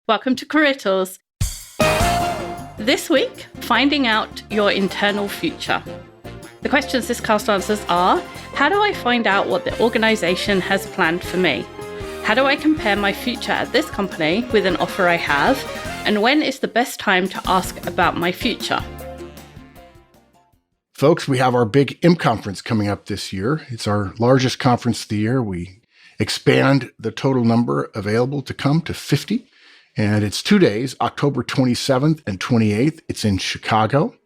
Welcome to Career Tools. This week, finding out your internal future. The questions this cast answers are, how do I find out what the organization has planned for me? How do I compare my future at this company with an offer I have? And when is the best time to ask about my future? Folks, we have our big IM conference coming up this year. It's our largest conference of the year. We expand the total number available to come to 50. And it's 2 days, October 27th and 28th. It's in Chicago.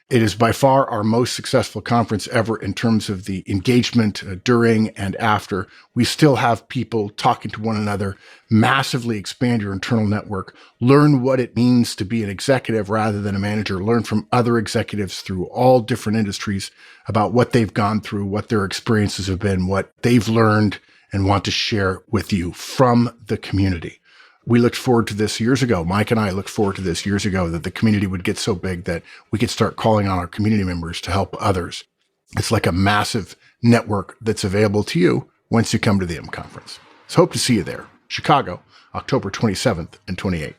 It is by far our most successful conference ever in terms of the engagement during and after. We still have people talking to one another, massively expand your internal network, learn what it means to be an executive rather than a manager, learn from other executives through all different industries about what they've gone through, what their experiences have been, what they've learned and want to share with you from the community. We looked forward to this years ago. Mike and I looked forward to this years ago, that the community would get so big that we could start calling on our community members to help others. It's like a massive network that's available to you once you come to the IM conference. So hope to see you there. Chicago, October 27th and 28th.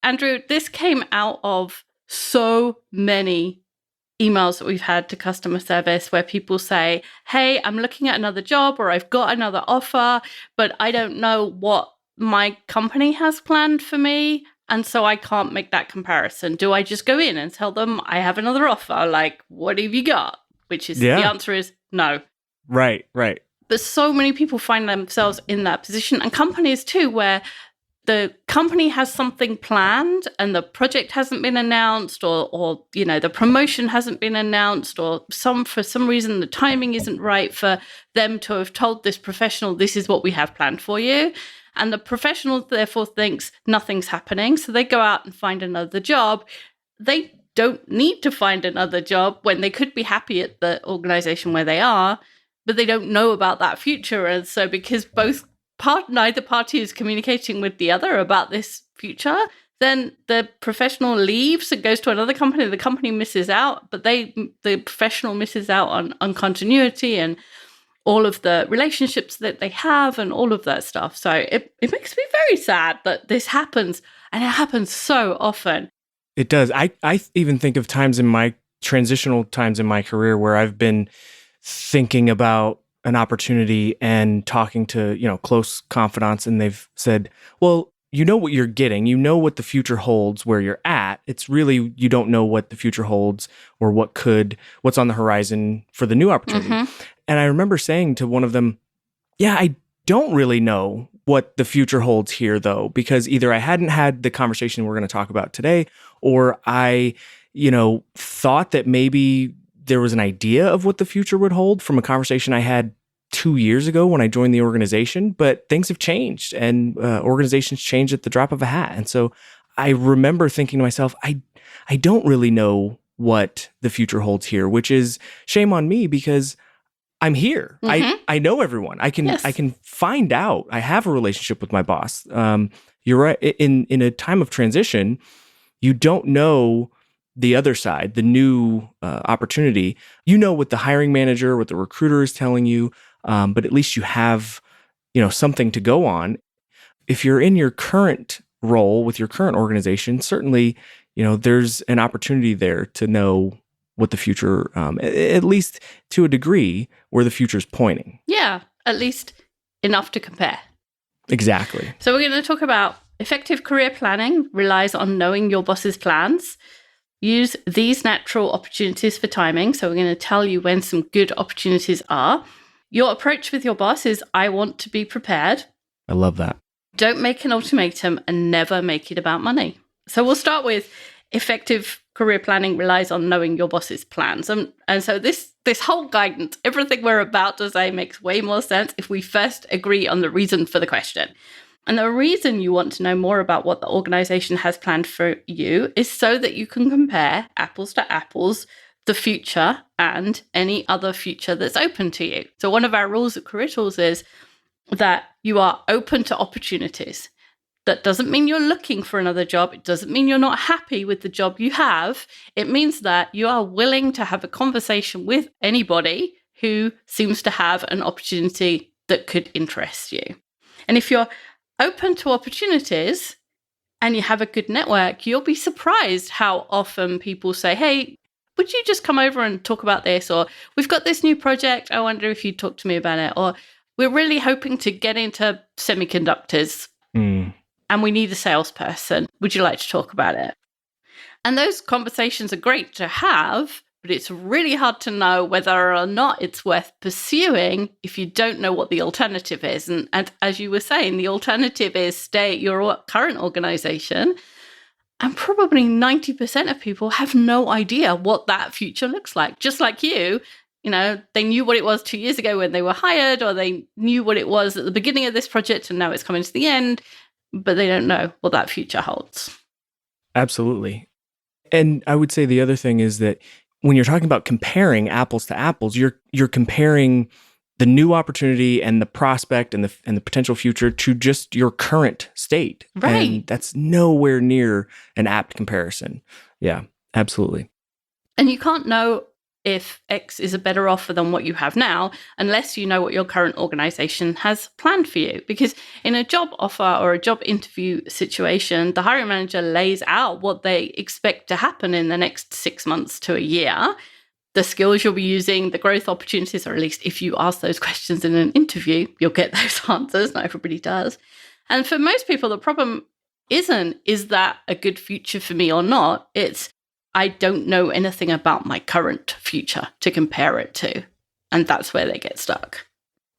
Andrew, this came out of so many emails that we've had to customer service where people say, hey, I'm looking at another job or I've got another offer, but I don't know what my company has planned for me, and so I can't make that comparison. Do I just go in and tell them I have another offer? Like, what have you got? Which is, the answer is no. Right. But so many people find themselves in that position, and companies too, where the company has something planned and the project hasn't been announced, or the promotion hasn't been announced, or for some reason the timing isn't right for them to have told this professional, this is what we have planned for you. And the professional therefore thinks nothing's happening. So they go out and find another job. They don't need to find another job when they could be happy at the organization where they are, but they don't know about that future. And so because neither party is communicating with the other about this future, then the professional leaves and goes to another company. The company misses out, but the professional misses out on continuity and all of the relationships that they have and all of that stuff. So it makes me very sad that this happens, and it happens so often. It does. I even think of times in my transitional times in my career where I've been thinking about an opportunity and talking to, close confidants, and they've said, well, you know what you're getting, you know what the future holds where you're at. It's really, you don't know what the future holds or what's on the horizon for the new opportunity. Mm-hmm. And I remember saying to one of them, yeah, I don't really know what the future holds here, though, because either I hadn't had the conversation we're going to talk about today, or I, thought that maybe there was an idea of what the future would hold from a conversation I had 2 years ago when I joined the organization, but things have changed and organizations change at the drop of a hat. And so I remember thinking to myself, I don't really know what the future holds here, which is shame on me because I'm here. Mm-hmm. I know everyone. I can find out. I have a relationship with my boss. You're right. In a time of transition, you don't know the other side, the new opportunity. You know what the hiring manager, what the recruiter is telling you, but at least you have, something to go on. If you're in your current role with your current organization, certainly, there's an opportunity there to know what the future, at least to a degree, where the future is pointing. Yeah, at least enough to compare. Exactly. So we're going to talk about effective career planning relies on knowing your boss's plans. Use these natural opportunities for timing. So we're going to tell you when some good opportunities are. Your approach with your boss is, I want to be prepared. I love that. Don't make an ultimatum and never make it about money. So we'll start with effective career planning relies on knowing your boss's plans. And so this whole guidance, everything we're about to say makes way more sense if we first agree on the reason for the question. And the reason you want to know more about what the organization has planned for you is so that you can compare apples to apples, the future and any other future that's open to you. So one of our rules at Career Tools is that you are open to opportunities. That doesn't mean you're looking for another job. It doesn't mean you're not happy with the job you have. It means that you are willing to have a conversation with anybody who seems to have an opportunity that could interest you. And if you're open to opportunities and you have a good network, you'll be surprised how often people say, hey, would you just come over and talk about this? Or we've got this new project. I wonder if you'd talk to me about it. Or we're really hoping to get into semiconductors and we need a salesperson. Would you like to talk about it? And those conversations are great to have, but it's really hard to know whether or not it's worth pursuing if you don't know what the alternative is. And as you were saying, the alternative is stay at your current organization. And probably 90% of people have no idea what that future looks like. Just like you, they knew what it was 2 years ago when they were hired, or they knew what it was at the beginning of this project and now it's coming to the end, but they don't know what that future holds. Absolutely. And I would say the other thing is that when you're talking about comparing apples to apples, you're comparing the new opportunity and the prospect and the potential future to just your current state. Right. And that's nowhere near an apt comparison. Yeah, absolutely. And you can't know if X is a better offer than what you have now unless you know what your current organization has planned for you. Because in a job offer or a job interview situation, the hiring manager lays out what they expect to happen in the next 6 months to a year, the skills you'll be using, the growth opportunities, or at least if you ask those questions in an interview, you'll get those answers. Not everybody does. And for most people, the problem isn't, is that a good future for me or not? It's, I don't know anything about my current future to compare it to. And that's where they get stuck.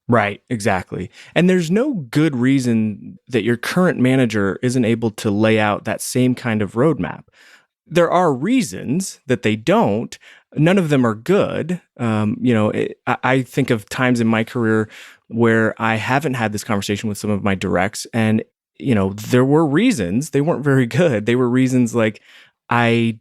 Right, exactly. And there's no good reason that your current manager isn't able to lay out that same kind of roadmap. There are reasons that they don't. None of them are good. I think of times in my career where I haven't had this conversation with some of my directs, and there were reasons. They weren't very good. They were reasons like I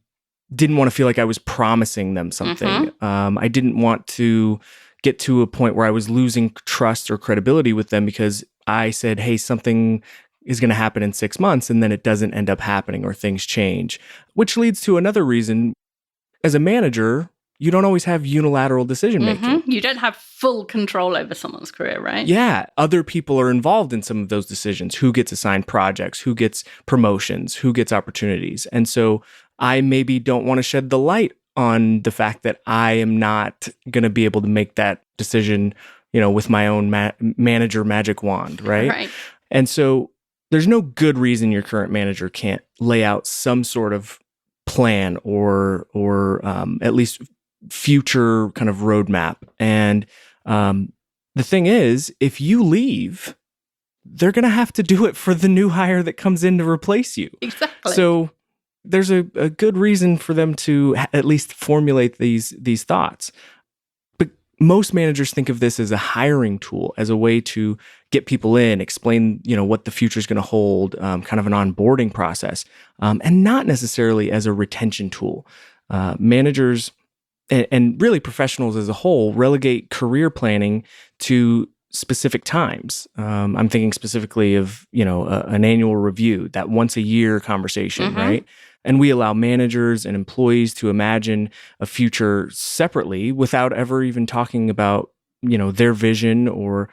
didn't want to feel like I was promising them something. I didn't want to get to a point where I was losing trust or credibility with them because I said, hey, something is going to happen in 6 months, and then it doesn't end up happening or things change, which leads to another reason. As a manager, you don't always have unilateral decision making. You don't have full control over someone's career, right? Yeah. Other people are involved in some of those decisions. Who gets assigned projects, who gets promotions, who gets opportunities. And so I maybe don't want to shed the light on the fact that I am not going to be able to make that decision, with my own manager magic wand, right? Right. And so there's no good reason your current manager can't lay out some sort of plan or at least future kind of roadmap. And the thing is, if you leave, they're going to have to do it for the new hire that comes in to replace you. Exactly. So there's a good reason for them to at least formulate these thoughts. But most managers think of this as a hiring tool, as a way to get people in, explain, what the future is going to hold, kind of an onboarding process, and not necessarily as a retention tool. Managers and really professionals as a whole relegate career planning to specific times. I'm thinking specifically of, an annual review, that once a year conversation, right? And we allow managers and employees to imagine a future separately without ever even talking about, their vision or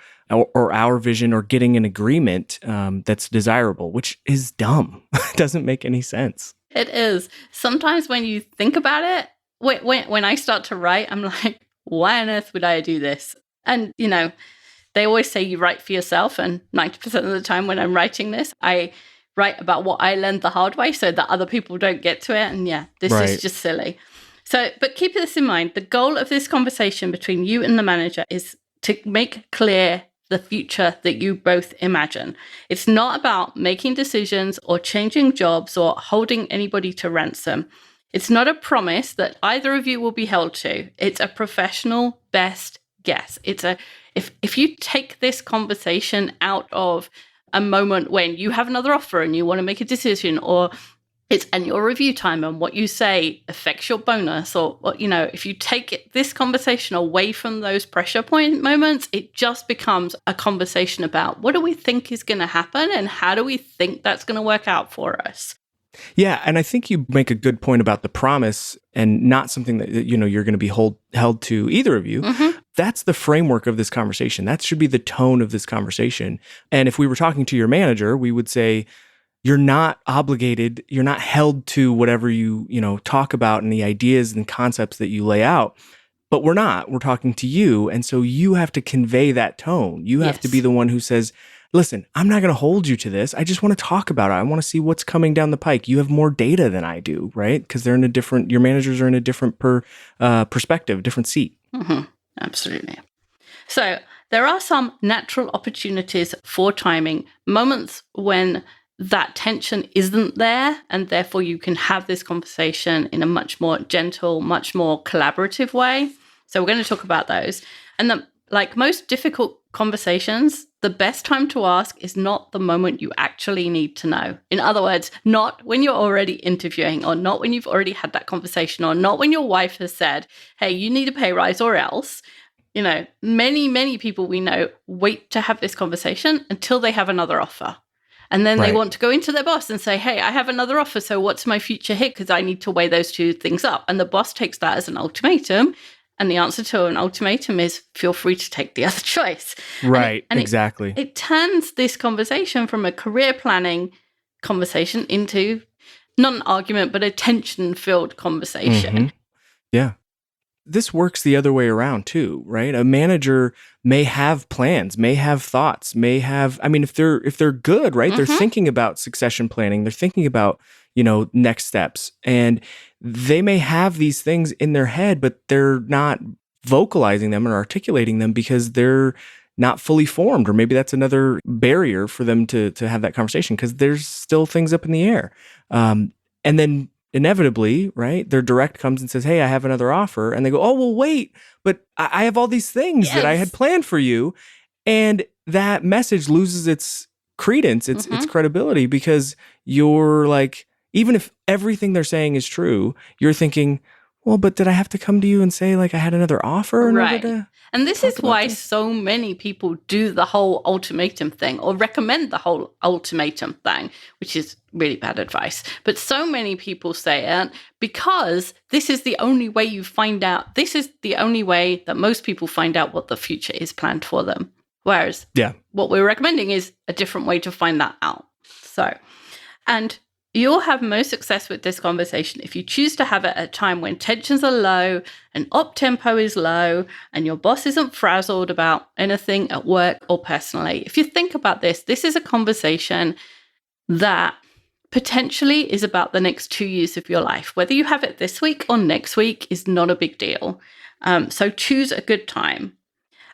our vision, or getting an agreement that's desirable, which is dumb. It doesn't make any sense. It is. Sometimes when you think about it, when I start to write, I'm like, why on earth would I do this? And, they always say you write for yourself. And 90% of the time when I'm writing this, I write about what I learned the hard way so that other people don't get to it. And this is just silly. So, but keep this in mind. The goal of this conversation between you and the manager is to make clear the future that you both imagine. It's not about making decisions or changing jobs or holding anybody to ransom. It's not a promise that either of you will be held to. It's a professional best guess. If you take this conversation out of a moment when you have another offer and you want to make a decision, or it's annual review time and what you say affects your bonus, or if you take this conversation away from those pressure point moments, it just becomes a conversation about what do we think is going to happen and how do we think that's going to work out for us. Yeah, and I think you make a good point about the promise and not something that you're going to be held to, either of you. that's the framework of this conversation. That should be the tone of this conversation. And if we were talking to your manager, we would say, you're not obligated, you're not held to whatever you talk about and the ideas and concepts that you lay out. But we're not. We're talking to you. And so you have to convey that tone. You have to be the one who says, listen, I'm not going to hold you to this. I just want to talk about it. I want to see what's coming down the pike. You have more data than I do, right? Because they're in a different, your managers are in a different perspective, different seat. Mm-hmm. Absolutely. So there are some natural opportunities for timing, moments when that tension isn't there, and therefore you can have this conversation in a much more gentle, much more collaborative way. So we're going to talk about those. And like most difficult conversations, the best time to ask is not the moment you actually need to know. In other words, not when you're already interviewing, or not when you've already had that conversation, or not when your wife has said, hey, you need a pay rise or else. Many, many people we know wait to have this conversation until they have another offer. And then they want to go into their boss and say, hey, I have another offer, so what's my future here? Because I need to weigh those two things up. And the boss takes that as an ultimatum. And the answer to an ultimatum is feel free to take the other choice. Right, exactly. It turns this conversation from a career planning conversation into not an argument, but a tension-filled conversation. Mm-hmm. Yeah. This works the other way around too, right? A manager may have plans, may have thoughts, may have, if they're good, right? They're thinking about succession planning, they're thinking about, next steps. And they may have these things in their head, but they're not vocalizing them or articulating them because they're not fully formed, or maybe that's another barrier for them to have that conversation because there's still things up in the air. And then inevitably, right, their direct comes and says, hey, I have another offer. And they go, oh, well, wait, but I have all these things that I had planned for you. And that message loses its credence, its credibility, because you're like, even if everything they're saying is true, you're thinking, well, but did I have to come to you and say, like, I had another offer? Right. And this is why so many people do the whole ultimatum thing, or recommend the whole ultimatum thing, which is really bad advice. But so many people say it because this is the only way you find out. This is the only way that most people find out what the future is planned for them. Whereas what we're recommending is a different way to find that out. And you'll have most success with this conversation if you choose to have it at a time when tensions are low and op tempo is low and your boss isn't frazzled about anything at work or personally. If you think about this is a conversation that potentially is about the next 2 years of your life. Whether you have it this week or next week is not a big deal. So choose a good time.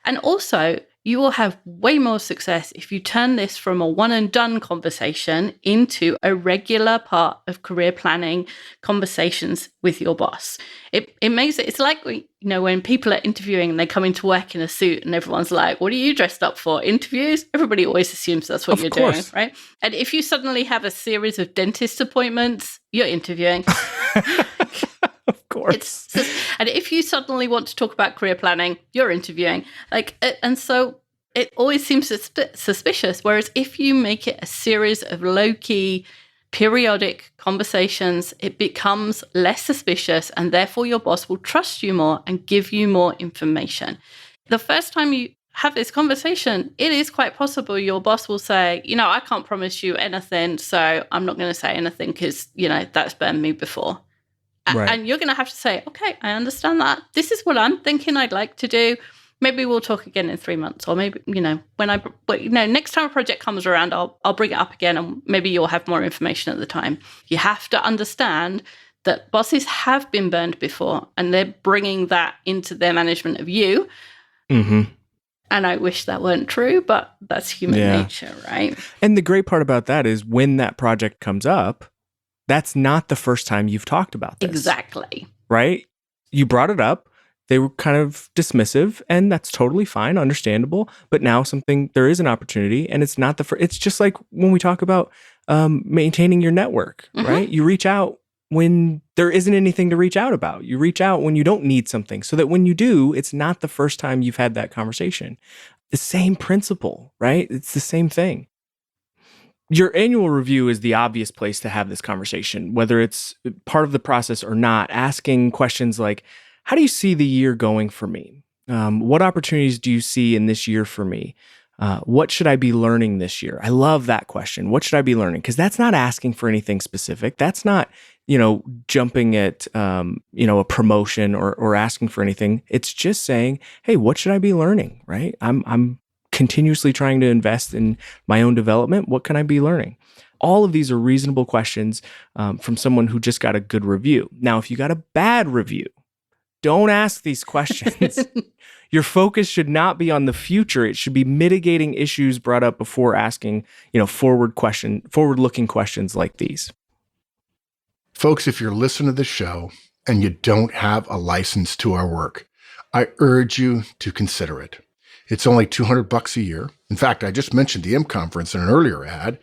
And also, you will have way more success if you turn this from a one and done conversation into a regular part of career planning conversations with your boss. It makes it's like, when people are interviewing and they come into work in a suit and everyone's like, what are you dressed up for? Interviews? Everybody always assumes that's what you're doing, right? And if you suddenly have a series of dentist appointments, you're interviewing. Of course. And if you suddenly want to talk about career planning, you're interviewing. And so it always seems suspicious. Whereas if you make it a series of low-key, periodic conversations, it becomes less suspicious, and therefore your boss will trust you more and give you more information. The first time you have this conversation, it is quite possible your boss will say, I can't promise you anything, so I'm not going to say anything because, that's burned me before. Right. And you're going to have to say, okay, I understand that. This is what I'm thinking I'd like to do. Maybe we'll talk again in 3 months, or maybe, next time a project comes around, I'll bring it up again, and maybe you'll have more information at the time. You have to understand that bosses have been burned before, and they're bringing that into their management of you. Mm-hmm. And I wish that weren't true, but that's human nature, right? And the great part about that is when that project comes up, that's not the first time you've talked about this. Exactly. Right? You brought it up. They were kind of dismissive, and that's totally fine, understandable. But now there is an opportunity, and it's not it's just like when we talk about maintaining your network, right? You reach out when there isn't anything to reach out about. You reach out when you don't need something, so that when you do, it's not the first time you've had that conversation. The same principle, right? It's the same thing. Your annual review is the obvious place to have this conversation, whether it's part of the process or not, asking questions like, how do you see the year going for me? What opportunities do you see in this year for me? What should I be learning this year? I love that question. What should I be learning? Because that's not asking for anything specific. That's not, jumping at, a promotion or asking for anything. It's just saying, hey, what should I be learning? Right? I'm continuously trying to invest in my own development. What can I be learning? All of these are reasonable questions from someone who just got a good review. Now, if you got a bad review, don't ask these questions. Your focus should not be on the future. It should be mitigating issues brought up before asking, forward-looking questions like these. Folks, if you're listening to the show and you don't have a license to our work, I urge you to consider it. It's only $200 a year. In fact, I just mentioned the M Conference in an earlier ad.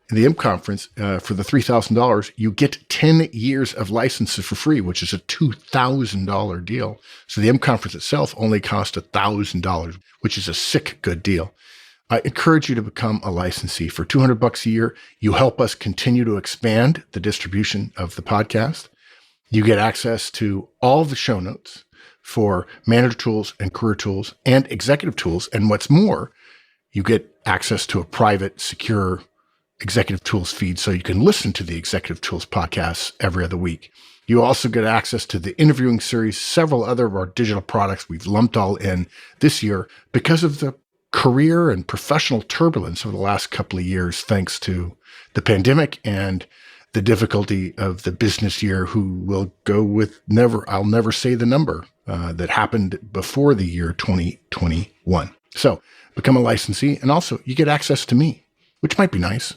In the M Conference, for the $3,000, you get 10 years of licenses for free, which is a $2,000 deal. So the M Conference itself only costs $1,000, which is a sick good deal. I encourage you to become a licensee. For $200 a year, you help us continue to expand the distribution of the podcast. You get access to all the show notes for manager tools and career tools and executive tools. And what's more, you get access to a private, secure executive tools feed so you can listen to the executive tools podcasts every other week. You also get access to the interviewing series, several other of our digital products we've lumped all in this year because of the career and professional turbulence over the last couple of years, thanks to the pandemic and the difficulty of the business year, who will go with I'll never say the number that happened before the year 2021. So become a licensee, and also you get access to me, which might be nice.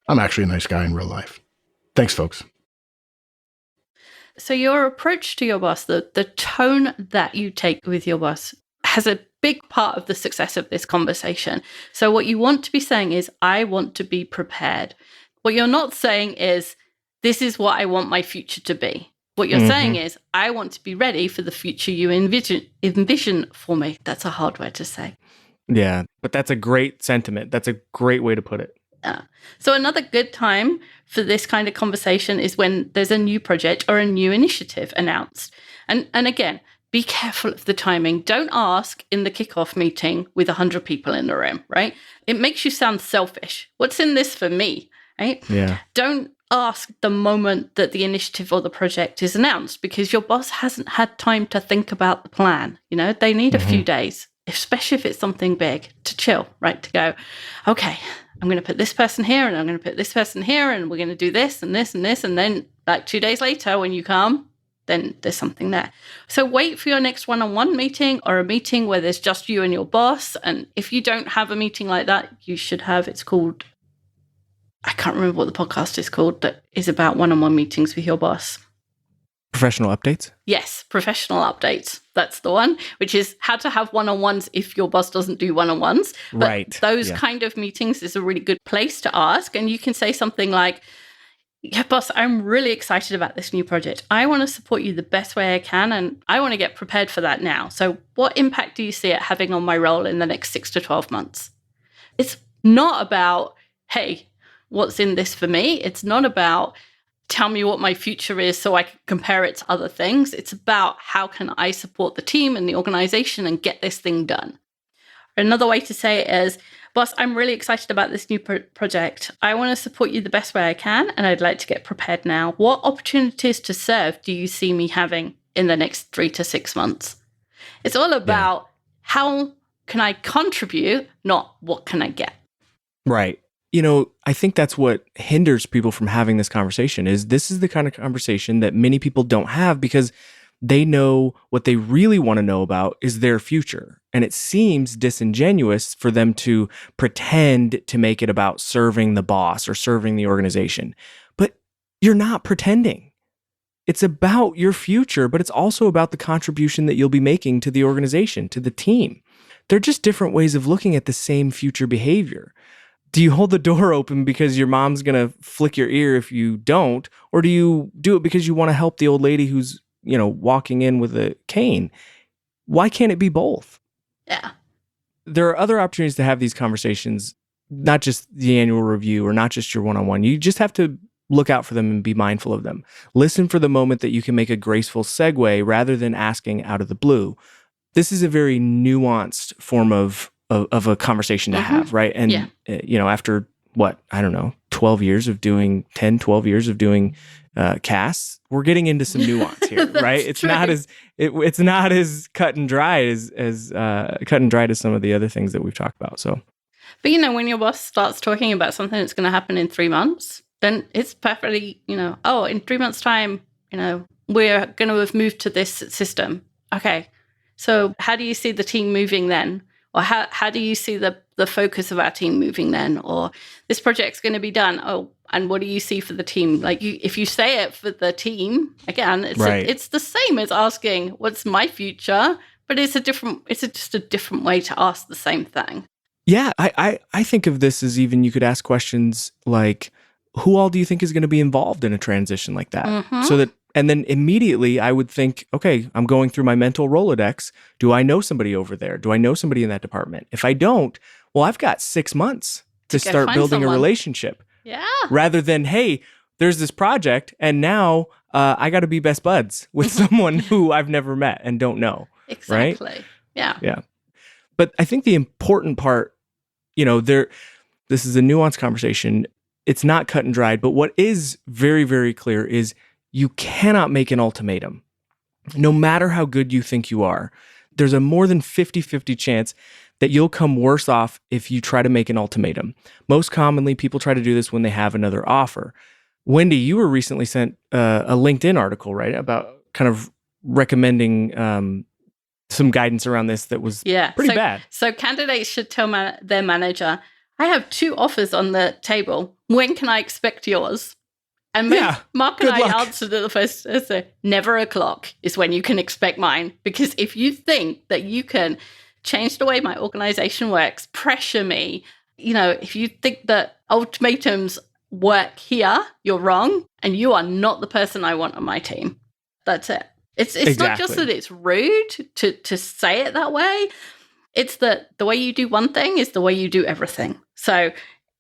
I'm actually a nice guy in real life. Thanks, folks. So your approach to your boss, the tone that you take with your boss, has a big part of the success of this conversation. So what you want to be saying is, I want to be prepared. What you're not saying is, this is what I want my future to be. What you're saying is, I want to be ready for the future you envision for me. That's a hard word to say. Yeah, but that's a great sentiment. That's a great way to put it. Yeah. So another good time for this kind of conversation is when there's a new project or a new initiative announced. And again, be careful of the timing. Don't ask in the kickoff meeting with 100 people in the room, right? It makes you sound selfish. What's in this for me, right? Yeah. Don't ask the moment that the initiative or the project is announced, because your boss hasn't had time to think about the plan. They need a few days, especially if it's something big, to chill, right? To go, okay, I'm going to put this person here and I'm going to put this person here and we're going to do this and this and this. And then like 2 days later, when you come, then there's something there. So wait for your next one-on-one meeting, or a meeting where there's just you and your boss. And if you don't have a meeting like that, you should have, it's called, I can't remember what the podcast is called, that is about one-on-one meetings with your boss. Professional updates? Yes, professional updates. That's the one, which is how to have one-on-ones if your boss doesn't do one-on-ones. But right. Those kind of meetings is a really good place to ask. And you can say something like, yeah, boss, I'm really excited about this new project. I want to support you the best way I can, and I want to get prepared for that now. So what impact do you see it having on my role in the next 6 to 12 months? It's not about, hey, what's in this for me? It's not about, tell me what my future is so I can compare it to other things. It's about, how can I support the team and the organization and get this thing done? Another way to say it is, boss, I'm really excited about this new project. I want to support you the best way I can, and I'd like to get prepared now. What opportunities to serve do you see me having in the next 3 to 6 months? It's all about how can I contribute, not what can I get. Right. I think that's what hinders people from having this conversation. Is this is the kind of conversation that many people don't have, because they know what they really want to know about is their future. And it seems disingenuous for them to pretend to make it about serving the boss or serving the organization. But you're not pretending. It's about your future, but it's also about the contribution that you'll be making to the organization, to the team. They're just different ways of looking at the same future behavior. Do you hold the door open because your mom's going to flick your ear if you don't? Or do you do it because you want to help the old lady who's, walking in with a cane? Why can't it be both? Yeah. There are other opportunities to have these conversations, not just the annual review or not just your one-on-one. You just have to look out for them and be mindful of them. Listen for the moment that you can make a graceful segue rather than asking out of the blue. this is a very nuanced form of a conversation to have, right? And after what, I don't know, 12 years of doing casts, we're getting into some nuance here, right? It's not as it's not as cut and dry as cut and dried as some of the other things that we've talked about. So, but when your boss starts talking about something that's going to happen in 3 months, then it's perfectly, in 3 months' time, we're going to have moved to this system. Okay, so how do you see the team moving then? Or how do you see the focus of our team moving then? Or this project's going to be done. Oh, and what do you see for the team? Like if you say it for the team, again, it's the same as asking, what's my future? But it's just a different way to ask the same thing. Yeah, I think of this as even you could ask questions like, who all do you think is going to be involved in a transition like that? Mm-hmm. And then immediately I would think, okay, I'm going through my mental Rolodex. Do I know somebody over there? Do I know somebody in that department? If I don't, well, I've got 6 months to start building a relationship. Yeah. Rather than, hey, there's this project and now I got to be best buds with someone who I've never met and don't know. Exactly. Right? Yeah. Yeah. But I think the important part, this is a nuanced conversation. It's not cut and dried, but what is very, very clear is you cannot make an ultimatum. No matter how good you think you are, there's a more than 50-50 chance that you'll come worse off if you try to make an ultimatum. Most commonly, people try to do this when they have another offer. Wendy, you were recently sent a LinkedIn article, right, about kind of recommending some guidance around this that was pretty bad. So candidates should tell their manager, I have 2 offers on the table. When can I expect yours? And Mark and I answered it the first, never o'clock is when you can expect mine. Because if you think that you can change the way my organization works, pressure me, if you think that ultimatums work here, you're wrong. And you are not the person I want on my team. That's it. It's not just that it's rude to say it that way. It's that the way you do one thing is the way you do everything. So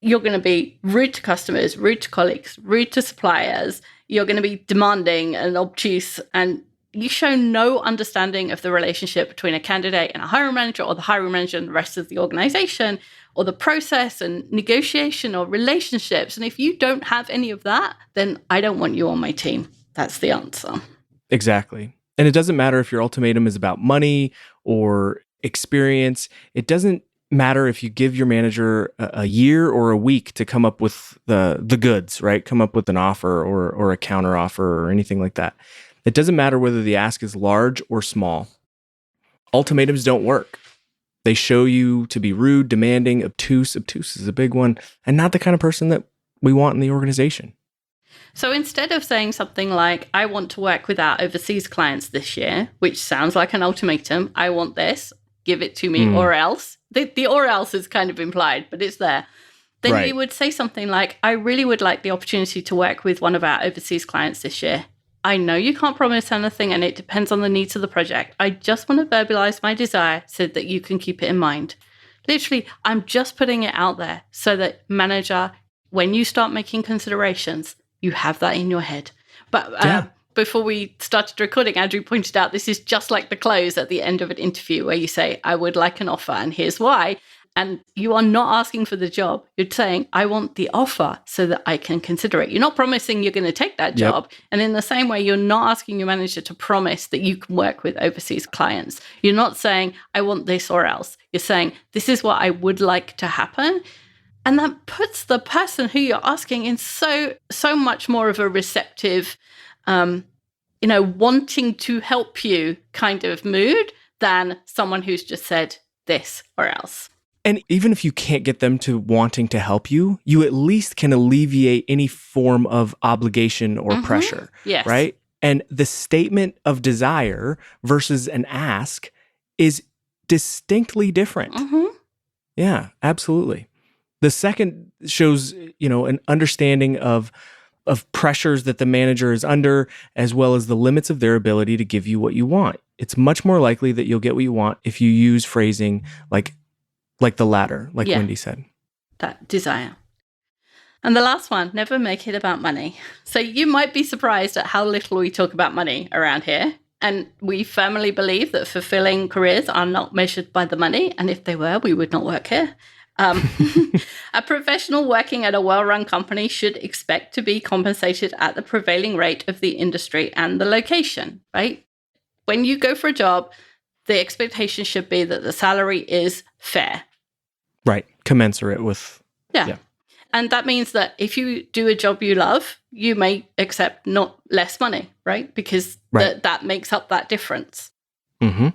you're going to be rude to customers, rude to colleagues, rude to suppliers. You're going to be demanding and obtuse, and you show no understanding of the relationship between a candidate and a hiring manager, or the hiring manager and the rest of the organization, or the process and negotiation or relationships. And if you don't have any of that, then I don't want you on my team. That's the answer. Exactly. And it doesn't matter if your ultimatum is about money or experience. It doesn't matter if you give your manager a year or a week to come up with the goods, right? Come up with an offer or a counter offer or anything like that. It doesn't matter whether the ask is large or small. Ultimatums don't work. They show you to be rude, demanding, obtuse. Obtuse is a big one, and not the kind of person that we want in the organization. So instead of saying something like, I want to work with our overseas clients this year, which sounds like an ultimatum, I want this, give it to me, or else. The or else is kind of implied, but it's there. Then you would say something like, I really would like the opportunity to work with one of our overseas clients this year. I know you can't promise anything and it depends on the needs of the project. I just want to verbalize my desire so that you can keep it in mind. Literally, I'm just putting it out there so that manager, when you start making considerations, you have that in your head. But before we started recording, Andrew pointed out this is just like the close at the end of an interview where you say, I would like an offer and here's why. And you are not asking for the job. You're saying, I want the offer so that I can consider it. You're not promising you're going to take that job. Yep. And in the same way, you're not asking your manager to promise that you can work with overseas clients. You're not saying, I want this or else. You're saying, this is what I would like to happen. And that puts the person who you're asking in so much more of a receptive, wanting to help you kind of mood than someone who's just said this or else. And even if you can't get them to wanting to help you, you at least can alleviate any form of obligation or pressure, yes. Right? And the statement of desire versus an ask is distinctly different. Mm-hmm. Yeah, absolutely. The second shows, an understanding of pressures that the manager is under, as well as the limits of their ability to give you what you want. It's much more likely that you'll get what you want if you use phrasing like the latter, like Wendy said. That desire. And the last one, never make it about money. So you might be surprised at how little we talk about money around here. And we firmly believe that fulfilling careers are not measured by the money. And if they were, we would not work here. A professional working at a well-run company should expect to be compensated at the prevailing rate of the industry and the location, right? When you go for a job, the expectation should be that the salary is fair. Right. Commensurate with. Yeah. And that means that if you do a job you love, you may accept not less money, right? Because that makes up that difference. Mm-hmm.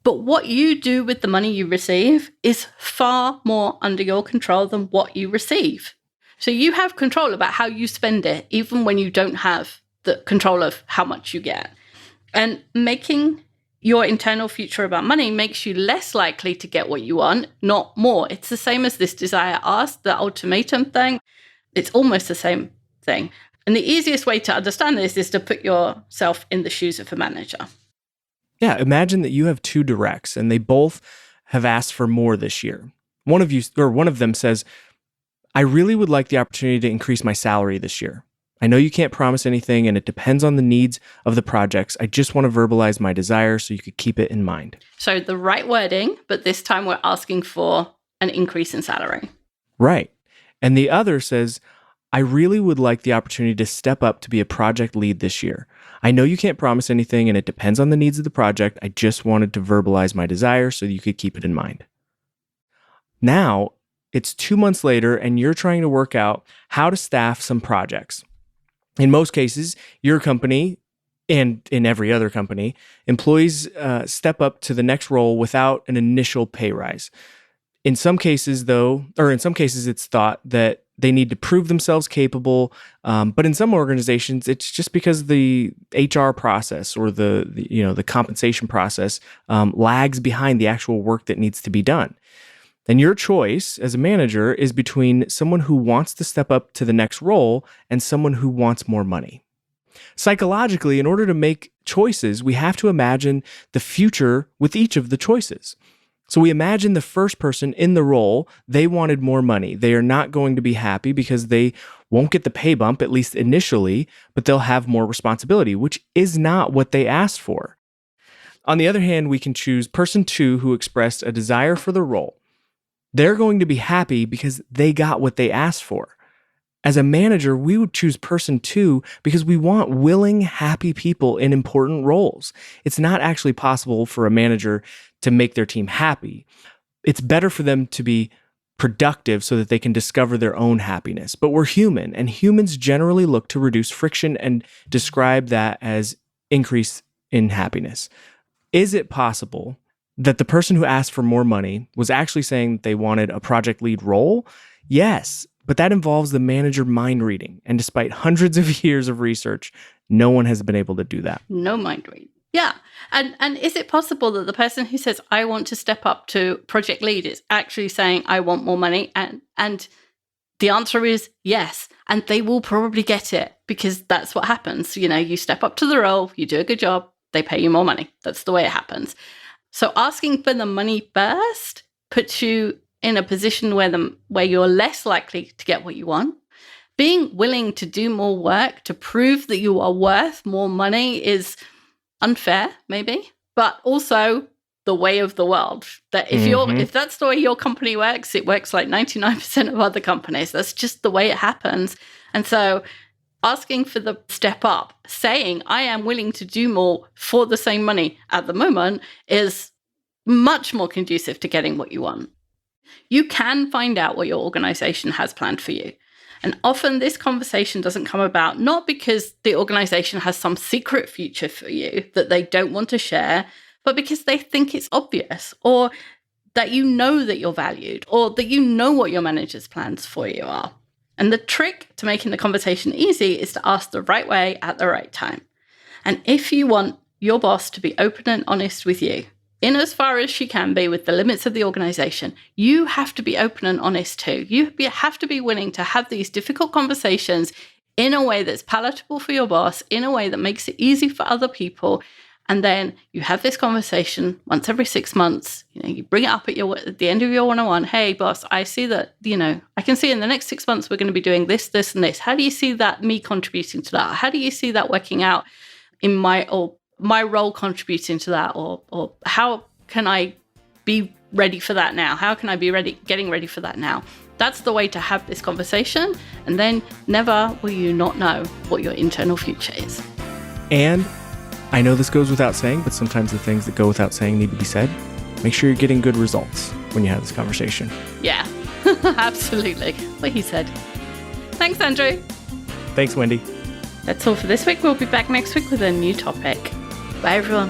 But what you do with the money you receive is far more under your control than what you receive. So you have control about how you spend it, even when you don't have the control of how much you get. And making your internal future about money makes you less likely to get what you want, not more. It's the same as this desire ask, the ultimatum thing. It's almost the same thing. And the easiest way to understand this is to put yourself in the shoes of a manager. Yeah, imagine that you have two directs and they both have asked for more this year. One of them says, I really would like the opportunity to increase my salary this year. I know you can't promise anything and it depends on the needs of the projects. I just want to verbalize my desire so you could keep it in mind. So the right wording, but this time we're asking for an increase in salary. Right. And the other says, I really would like the opportunity to step up to be a project lead this year. I know you can't promise anything and it depends on the needs of the project. I just wanted to verbalize my desire so you could keep it in mind. Now, it's 2 months later and you're trying to work out how to staff some projects. In most cases, your company and in every other company, employees step up to the next role without an initial pay rise. In some cases, it's thought that they need to prove themselves capable. But in some organizations, it's just because the HR process or the compensation process lags behind the actual work that needs to be done. And your choice as a manager is between someone who wants to step up to the next role and someone who wants more money. Psychologically, in order to make choices, we have to imagine the future with each of the choices. So we imagine the first person in the role, they wanted more money. They are not going to be happy because they won't get the pay bump, at least initially, but they'll have more responsibility, which is not what they asked for. On the other hand, we can choose person 2 who expressed a desire for the role. They're going to be happy because they got what they asked for. As a manager, we would choose person 2 because we want willing, happy people in important roles. It's not actually possible for a manager to make their team happy. It's better for them to be productive so that they can discover their own happiness. But we're human, and humans generally look to reduce friction and describe that as increase in happiness. Is it possible that the person who asked for more money was actually saying that they wanted a project lead role? Yes, but that involves the manager mind reading. And despite hundreds of years of research, no one has been able to do that. No mind reading. Yeah. And is it possible that the person who says, I want to step up to project lead is actually saying, I want more money? And the answer is yes. And they will probably get it because that's what happens. You step up to the role, you do a good job, they pay you more money. That's the way it happens. So asking for the money first puts you in a position where you're less likely to get what you want. Being willing to do more work to prove that you are worth more money is unfair, maybe, but also the way of the world. That if that's the way your company works, it works like 99% of other companies. That's just the way it happens. And so asking for the step up, saying, I am willing to do more for the same money at the moment is much more conducive to getting what you want. You can find out what your organization has planned for you. And often this conversation doesn't come about not because the organization has some secret future for you that they don't want to share, but because they think it's obvious, or that you know that you're valued, or that you know what your manager's plans for you are. And the trick to making the conversation easy is to ask the right way at the right time. And if you want your boss to be open and honest with you, in as far as she can be with the limits of the organization, you have to be open and honest too. You have to be willing to have these difficult conversations in a way that's palatable for your boss, in a way that makes it easy for other people. And then you have this conversation once every 6 months. You bring it up at the end of your one-on-one. Hey, boss, I see that, I can see in the next 6 months we're going to be doing this, this, and this. How do you see that me contributing to that? How do you see that working out in my my role contributing to that, or how can I be ready for that now? How can I be getting ready for that now? That's the way to have this conversation, and then never will you not know what your internal future is. And I know this goes without saying, but sometimes the things that go without saying need to be said. Make sure you're getting good results when you have this conversation. Yeah, absolutely. What he said. Thanks, Andrew. Thanks, Wendy. That's all for this week. We'll be back next week with a new topic. Bye, everyone.